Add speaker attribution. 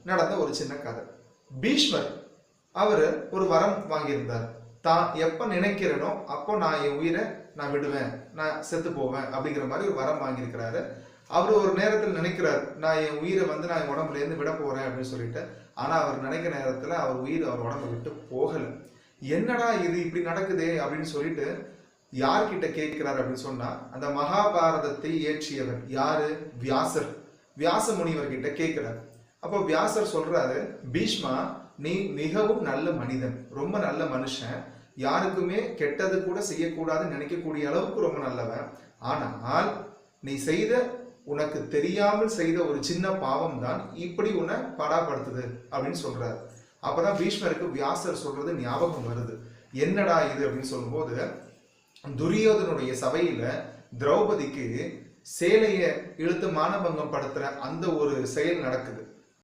Speaker 1: நடந்த ஒரு சின்ன கதை. பீஷ்மர் அவரு ஒரு வரம் வாங்கியிருந்தார். தான் எப்ப நினைக்கிறனோ அப்போ நான் என் உயிரை நான் விடுவேன், நான் செத்து போவேன் அப்படிங்கிற மாதிரி ஒரு வரம் வாங்கியிருக்கிறாரு. அவர் ஒரு நேரத்தில் நினைக்கிறார், நான் என் உயிரை நான் என் உடம்புல இருந்து விட போறேன் அப்படின்னு சொல்லிட்டு. ஆனா அவர் நினைக்கிற நேரத்துல அவர் உயிர் அவர் உடம்பை விட்டு போகல. என்னடா இது இப்படி நடக்குதே அப்படின்னு சொல்லிட்டு யார்கிட்ட கேட்கிறார் அப்படின்னு சொன்னா, அந்த மகாபாரதத்தை இயற்றியவர் யாரு? வியாசர். வியாச முனிவர் கிட்ட கேட்கிறார். அப்போ வியாசர் சொல்றாரு, பீஷ்மா நீ மிகவும் நல்ல மனிதன், ரொம்ப நல்ல மனுஷன், யாருக்குமே கெட்டது கூட செய்யக்கூடாதுன்னு நினைக்கக்கூடிய அளவுக்கு ரொம்ப நல்லவன். ஆனால் நீ செய்த உனக்கு தெரியாமல் செய்த ஒரு சின்ன பாவம் தான் இப்படி உன்னை பாடாப்படுத்துது அப்படின்னு சொல்றாரு. அப்பதான் பீஷ்மருக்கு வியாசர் சொல்றது ஞாபகம் வருது. என்னடா இது அப்படின்னு சொல்லும்போது, துரியோதனுடைய சபையில திரௌபதிக்கு சேலைய இழுத்து மானபங்கம் படுத்துற அந்த ஒரு செயல் நடக்குது.